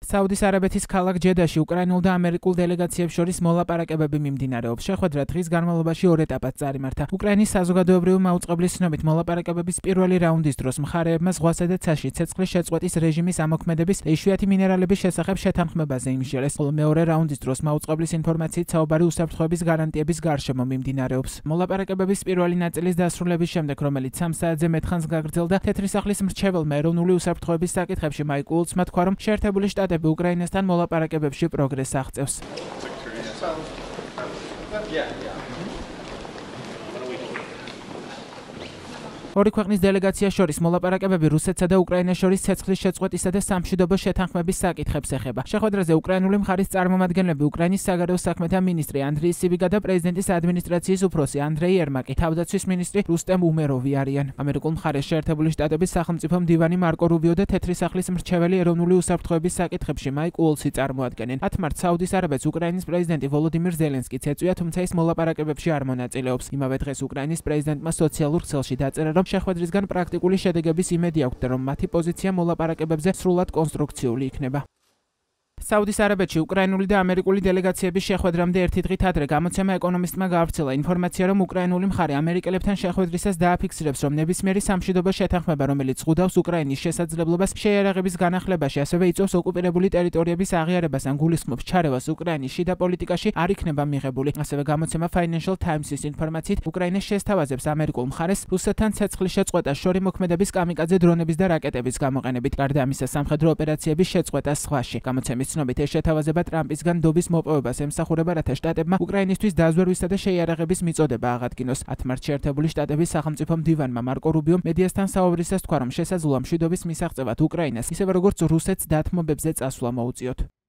საუდის არაბეთის ქალაქ ჯედაში უკრაინულ და ამერიკულ დელეგაციებს შორის მოლაპარაკებები მიმდინარეობს. შეხვედრა დღის განმავლობაში ორ ეტაპად წარიმართა. უკრაინის საზოგადოებრივი მაუწყებლის ცნობით მოლაპარაკებების პირველი რაუნდის დროს მხარეებმა ზღვასა და ცაში ცეცხლის შეწყვეტის რეჟიმის ამოქმედების და იშვიათი მინერალების შესახებ შეთანხმებაზე იმსჯელეს, ხოლო მეორე რაუნდის დროს მაუწყებლის ინფორმაციით საუბარი უსაფრთხოების გარანტიების გარშემო მიმდინარეობს. მოლაპარაკებების პირველი ნაწილის დასრულების შემდეგ, რომელიც 3 საათზე მეტხანს გაგრძელდა, თეთრი სახლის მრჩეველმა ეროვნული უსაფრთხოების საკითხებში მაიკ ულცმა თქვა, რომ შეერთებული შტატები უკრაინასთან მოლაპარაკებებში პროგრესს აღწევს. ორი ქვეყნის დელეგაციას შორის მოლაპარაკებები რუსეთსა და უკრაინას შორის ცეცხლის შეწყვეტისა და სამშვიდობო შეთანხმების საკითხებს ეხება. შეხვედრაზე უკრაინული მხარის წარმომადგენლები, უკრაინის საგარეო საქმეთა მინისტრი ანდრიი სიბიგა და პრეზიდენტის ადმინისტრაციის უფროსი ანდრეი ერმაკი, თავდაცვის მინისტრი რუსტემ უმეროვი არიან. ამერიკულ მხარეს შეერთებული შტატების სახელმწიფო მდივანი მარკო რუბიო და თეთრი სახლის მრჩეველი ეროვნული უსაფრთხოების საკითხებში მაიკ ულცი წარმოადგენენ. 10 მარტს საუდის არაბეთს უკრაინის პრეზიდენტი ვოლოდიმირ ზელენსკიც ეწვია, თუმცა ის მოლაპარაკებებში არ მონაწილეობს. იმავე დღეს უკრაინის პრეზიდენტმა სოციალურ ქსელში დაწერა, რომ შეხვედრისგან პრაქტიკული შედეგების იმედი აქვთ და რომ მათი პოზიცია მოლაპარაკებებზე სრულად კონსტრუქციული იქნება. საუდის არაბეთში უკრაინული და ამერიკული დელეგაციების შეხვედრამდე ერთი დღით ადრე გამოცემა ეკონომისტმა გაავრცელა ინფორმაცია, რომ უკრაინული მხარე ამერიკელებთან შეხვედრისას დააფიქსირებს, რომ ნებისმიერი სამშვიდობო შეთანხმება, რომელიც ზღუდავს უკრაინის შესაძლებლობას შეიარაღების განახლებაში, ასევე იწვევს ოკუპირებული ტერიტორიების აღიარებას ან გულისხმობს ჩარევას უკრაინის შიდა პოლიტიკაში, არ იქნება მიღებული. ასევე გამოცემა Financial Times-ის ინფორმაციით, უკრაინა შესთავაზებს ამერიკულ მხარეს რუსეთთან ცეცხლის შეწყვეტას შორი მოქმედების კამიკაძე დრონების და რაკეტების გამოყენებით. გარდა ამისა, სამხედრო ოპერაციების შეწყვეტას ზღვაში. გამოცემის ცნობით ეს შეთავაზება ტრამპისგან დობის მოპოვებას ემსახურება, რათა შტატებმა უკრაინისთვის დაზვერვისა და შეიარაღების მიწოდება აღადგინოს. 10 მარტს შეერთებული შტატების სახელმწიფო მდივანმა მარკო რუბიომ მედიასთან საუბრისას თქვა, რომ შესაძლოა მშვიდობის მისაღწევად უკრაინას, ისევე როგორც რუსეთს დათმობებზე წასვლა მოუწიოთ.